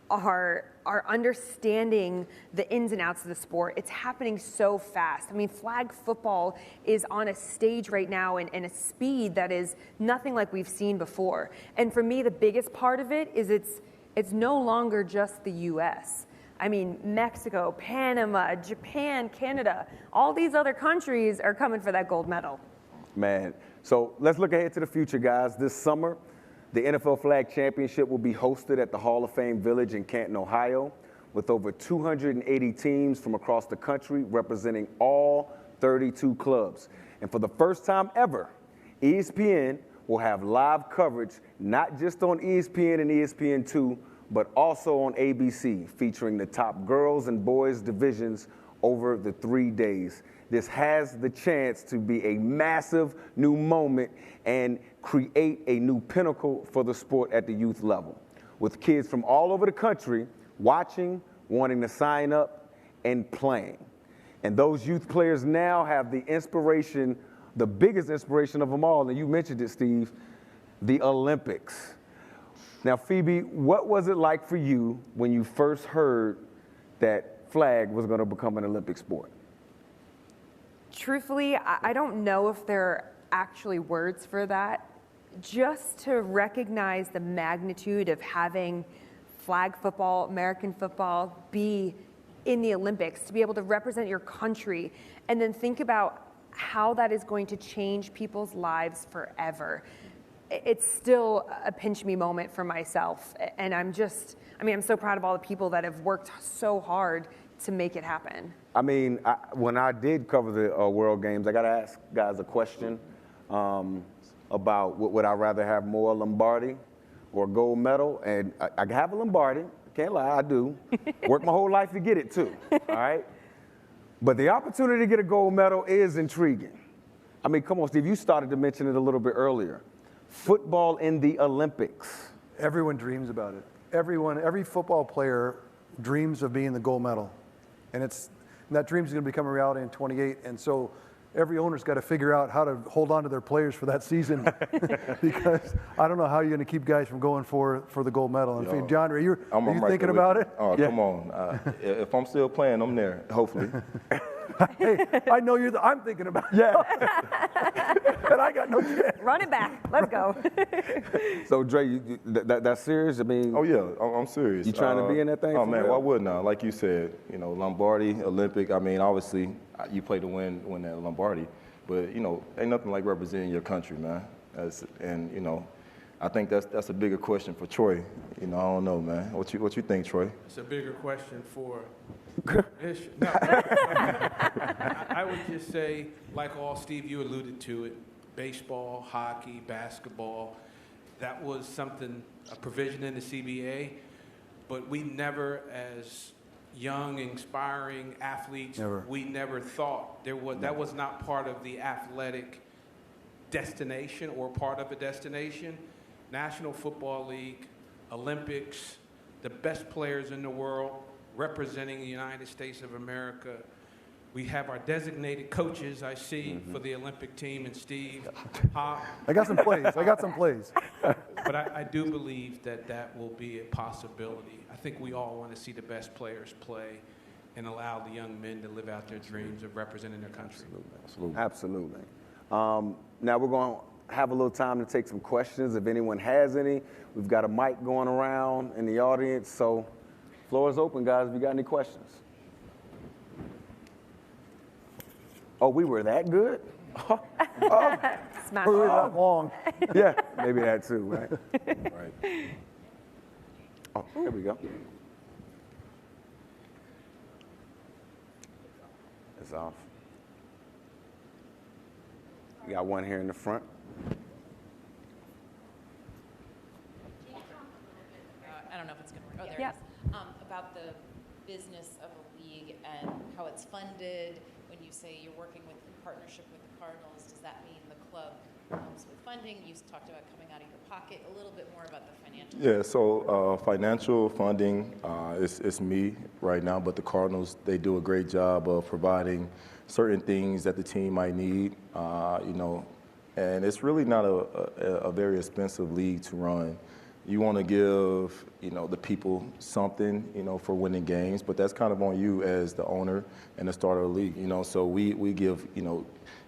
are understanding the ins and outs of the sport. It's happening so fast. I mean, flag football is on a stage right now in a speed that is nothing like we've seen before. And for me, the biggest part of it is it's no longer just the U.S. I mean, Mexico, Panama, Japan, Canada, all these other countries are coming for that gold medal. Man, so let's look ahead to the future, guys. This summer, the NFL Flag Championship will be hosted at the Hall of Fame Village in Canton, Ohio, with over 280 teams from across the country representing all 32 clubs. And for the first time ever, ESPN will have live coverage, not just on ESPN and ESPN2, but also on ABC, featuring the top girls and boys divisions over the 3 days. This has the chance to be a massive new moment and create a new pinnacle for the sport at the youth level, with kids from all over the country watching, wanting to sign up, and playing. And those youth players now have the inspiration, the biggest inspiration of them all, and you mentioned it, Steve, the Olympics. Now, Phoebe, what was it like for you when you first heard that flag was going to become an Olympic sport? Truthfully, I don't know if there are actually words for that. Just to recognize the magnitude of having flag football, American football, be in the Olympics, to be able to represent your country, and then think about how that is going to change people's lives forever. It's still a pinch me moment for myself. And I'm so proud of all the people that have worked so hard to make it happen. I mean, when I did cover the World Games, I got to ask guys a question about would I rather have more Lombardi or gold medal? And I have a Lombardi, can't lie, I do. Worked my whole life to get it too, all right? But the opportunity to get a gold medal is intriguing. I mean, come on, Steve, you started to mention it a little bit earlier. Football in the Olympics. Everyone dreams about it. Every football player dreams of being the gold medal. And that dream is going to become a reality in 28. And so every owner's got to figure out how to hold on to their players for that season because I don't know how you're going to keep guys from going for the gold medal. And DeAndre, are you thinking about it? Oh, yeah. Come on. If I'm still playing, I'm there, hopefully. Hey, I know I'm thinking about it. Yeah. And I got no chance. Run it back. Let's go. So, Dre, that's serious? I mean, oh, yeah, I'm serious. You trying to be in that thing? Oh, for man, real? why wouldn't I? Like you said, Lombardi, Olympic. I mean, obviously, you play to win that Lombardi. But, ain't nothing like representing your country, man. I think that's a bigger question for Troy. I don't know, man. What you think, Troy? It's a bigger question for Ish. No. I would just say, like Steve, you alluded to it, baseball, hockey, basketball, that was a provision in the CBA, but we never, as young, inspiring athletes, we never thought that was not part of the athletic destination or part of a destination. National Football League, Olympics, the best players in the world representing the United States of America. We have our designated coaches, I see, for the Olympic team, and Steve, Hop. I got some plays. But I do believe that will be a possibility. I think we all want to see the best players play and allow the young men to live out their dreams of representing their country. Absolutely. Now we're going to have a little time to take some questions if anyone has any. We've got a mic going around in the audience, so floor is open, guys, if you got any questions. Oh, we were that good? Smash. We were that long. Yeah, maybe that too, right? Right. Oh, there we go. It's off. We got one here in the front. I don't know if it's going to work. Oh, there Yeah. it is. About the business of a league and how it's funded. When you say you're working in partnership with the Cardinals, does that mean the club helps with funding? You talked about coming out of your pocket. A little bit more about the financial. Yeah, so financial funding is me right now, but the Cardinals, they do a great job of providing certain things that the team might need, and it's really not a very expensive league to run. You want to give, the people something, for winning games, but that's kind of on you as the owner and the starter of the league, So we give,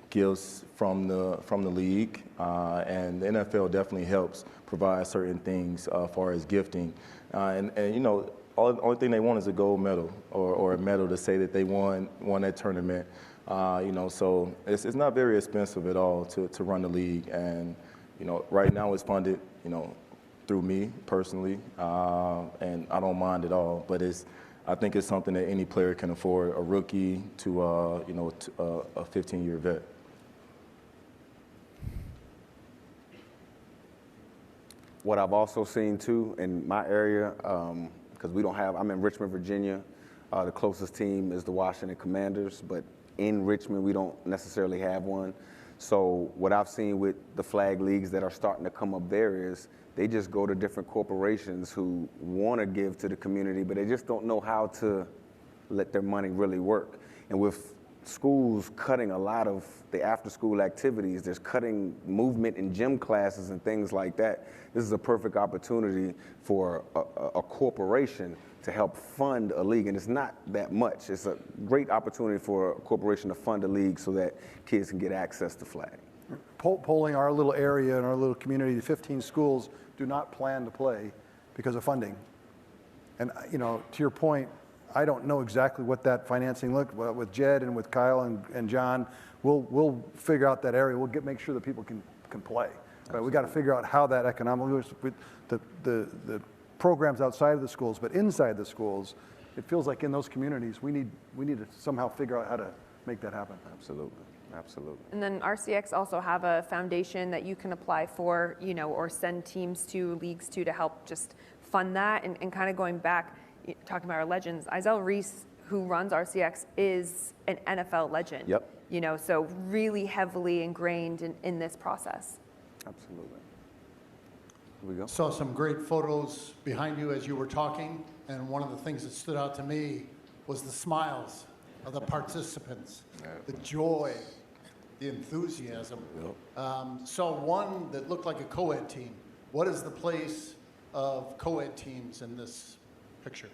gifts from the league, and the NFL definitely helps provide certain things as far as gifting, and only thing they want is a gold medal or a medal to say that they won that tournament, So it's not very expensive at all to run the league, and right now it's funded, through me personally, and I don't mind at all. But I think it's something that any player can afford, a rookie to a 15-year vet. What I've also seen too in my area, because I'm in Richmond, Virginia. The closest team is the Washington Commanders, but in Richmond we don't necessarily have one. So what I've seen with the flag leagues that are starting to come up there is they just go to different corporations who want to give to the community, but they just don't know how to let their money really work. And with schools cutting a lot of the after-school activities, there's cutting movement in gym classes and things like that. This is a perfect opportunity for a corporation to help fund a league, and it's not that much. It's a great opportunity for a corporation to fund a league so that kids can get access to flag. Polling our little area and our little community, 15 schools do not plan to play because of funding. And, to your point, I don't know exactly what that financing looked like. With Jed and with Kyle and John, we'll figure out that area. We'll make sure that people can play. Right? We got to figure out how that economically works with the programs outside of the schools, but inside the schools, it feels like in those communities we need to somehow figure out how to make that happen. Absolutely. And then RCX also have a foundation that you can apply for, or send teams to, leagues to help just fund that. And kind of going back, talking about our legends, Izell Reese, who runs RCX, is an NFL legend. Yep. So really heavily ingrained in this process. Absolutely. Here we go. Saw some great photos behind you as you were talking, and one of the things that stood out to me was the smiles of the participants, the joy, the enthusiasm. Saw one that looked like a co-ed team. What is the place of co-ed teams in this picture?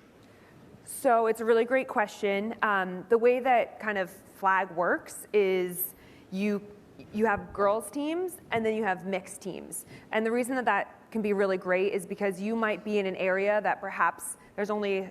So it's a really great question. The way that kind of flag works is you have girls teams and then you have mixed teams. And the reason that that can be really great is because you might be in an area that perhaps there's only,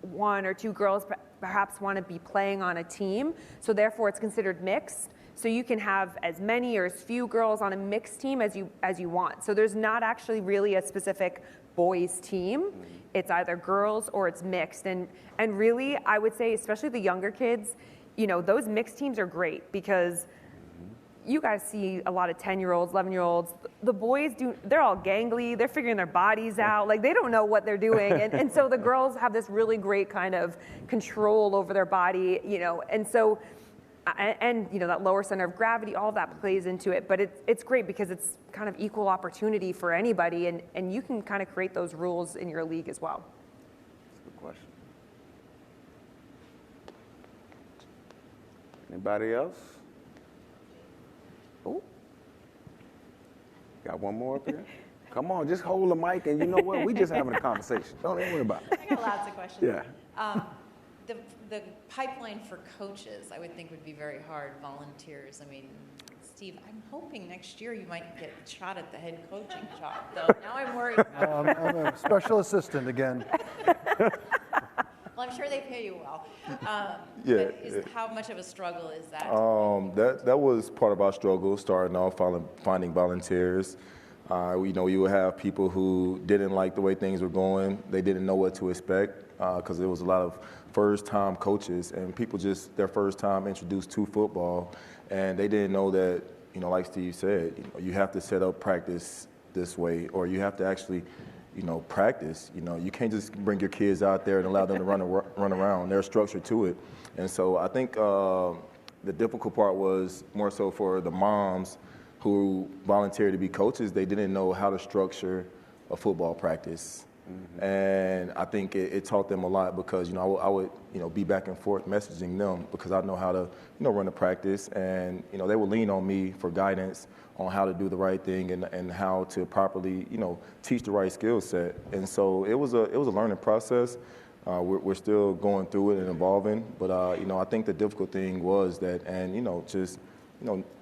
one or two girls perhaps want to be playing on a team. So therefore it's considered mixed. So you can have as many or as few girls on a mixed team as you want. So there's not actually really a specific boys team. It's either girls or it's mixed. And really, I would say, especially the younger kids, those mixed teams are great because you guys see a lot of 10-year-olds, 11-year-olds. The boys they're all gangly. They're figuring their bodies out. Like, they don't know what they're doing. And so the girls have this really great kind of control over their body, and so, that lower center of gravity, all of that plays into it. But it's great because it's kind of equal opportunity for anybody, and you can kind of create those rules in your league as well. That's a good question. Anybody else? Oh, got one more up here? Come on, just hold the mic, and you know what? We just having a conversation. Don't even worry about it. I got lots of questions. Yeah. The pipeline for coaches, I would think, would be very hard. Volunteers. I mean, Steve, I'm hoping next year you might get a shot at the head coaching job, though. Now I'm worried. I'm a special assistant again. Well, I'm sure they pay you well. Yeah. But how much of a struggle is that? That was part of our struggle, starting off finding volunteers. You would have people who didn't like the way things were going. They didn't know what to expect because there was a lot of first-time coaches and people just their first time introduced to football, and they didn't know that, like Steve said, you have to set up practice this way, or you have to actually, practice. You can't just bring your kids out there and allow them to run around. There's structure to it, and so I think the difficult part was more so for the moms who volunteered to be coaches. They didn't know how to structure a football practice. Mm-hmm. And I think it taught them a lot because, I would be back and forth messaging them because I know how to, run a practice, and, they would lean on me for guidance on how to do the right thing and how to properly, teach the right skill set. And so it was a learning process. We're still going through it and evolving, but, I think the difficult thing was that, and,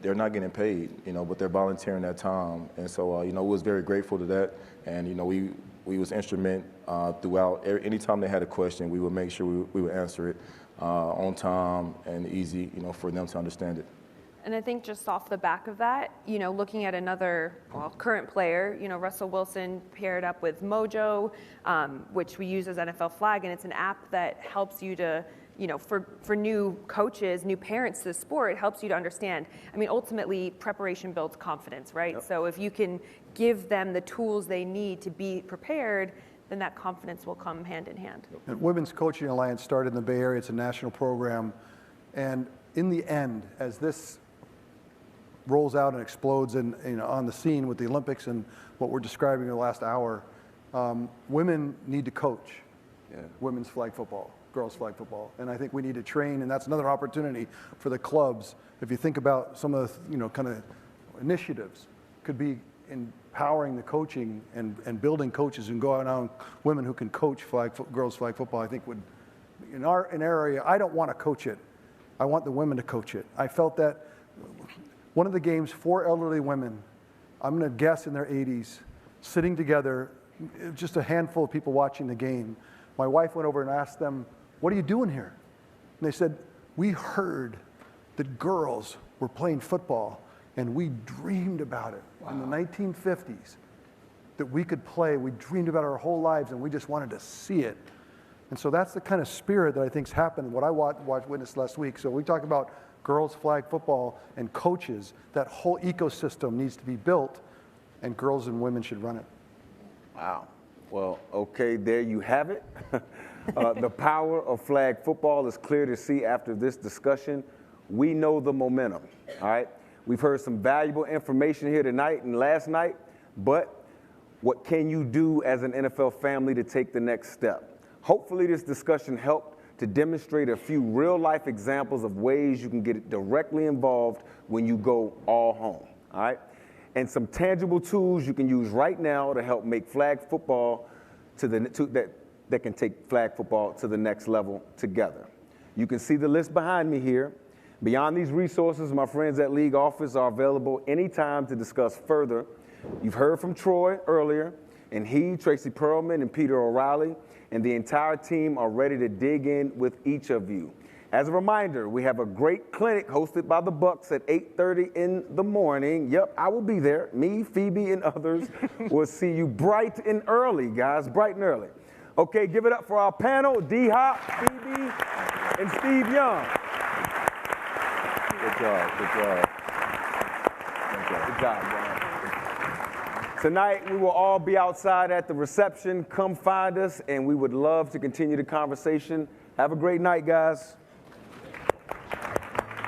they're not getting paid, but they're volunteering their time. And so, we was very grateful to that. And, we was instrument throughout. Anytime they had a question, we would make sure we would answer it on time and easy, for them to understand it. And I think just off the back of that, looking at another current player, Russell Wilson paired up with Mojo, which we use as NFL Flag, and it's an app that helps you to, for new coaches, new parents to the sport, it helps you to understand. I mean, ultimately, preparation builds confidence, right? Yep. So if you can give them the tools they need to be prepared, then that confidence will come hand in hand. And Women's Coaching Alliance started in the Bay Area. It's a national program. And in the end, as this rolls out and explodes on the scene with the Olympics and what we're describing in the last hour, women need to coach women's flag football, girls flag football. And I think we need to train, and that's another opportunity for the clubs. If you think about some of the, kind of initiatives, could be empowering the coaching and building coaches and go out on women who can coach girls flag football. I think would, in our area, I don't want to coach it. I want the women to coach it. I felt that one of the games, 4 elderly women, I'm going to guess in their 80s, sitting together, just a handful of people watching the game. My wife went over and asked them, "What are you doing here?" And they said, "We heard that girls were playing football, and we dreamed about it in the 1950s, that we could play. We dreamed about it our whole lives, and we just wanted to see it." And so that's the kind of spirit that I think's happened, what I witnessed last week. So we talk about girls flag football and coaches. That whole ecosystem needs to be built, and girls and women should run it. Wow. Well, okay, there you have it. The power of flag football is clear to see after this discussion. We know the momentum, all right? We've heard some valuable information here tonight and last night, but what can you do as an NFL family to take the next step? Hopefully this discussion helped to demonstrate a few real-life examples of ways you can get directly involved when you go all home, all right? And some tangible tools you can use right now to help make flag football that that can take flag football to the next level together. You can see the list behind me here. Beyond these resources, my friends at League Office are available anytime to discuss further. You've heard from Troy earlier, and he, Tracy Perlman, and Peter O'Reilly, and the entire team are ready to dig in with each of you. As a reminder, we have a great clinic hosted by the Bucks at 8:30 in the morning. Yep, I will be there. Me, Phoebe, and others will see you bright and early, guys, bright and early. Okay, give it up for our panel, D-Hop, Phoebe, and Steve Young. Good job, good job. Good job, guys. Tonight, we will all be outside at the reception. Come find us, and we would love to continue the conversation. Have a great night, guys.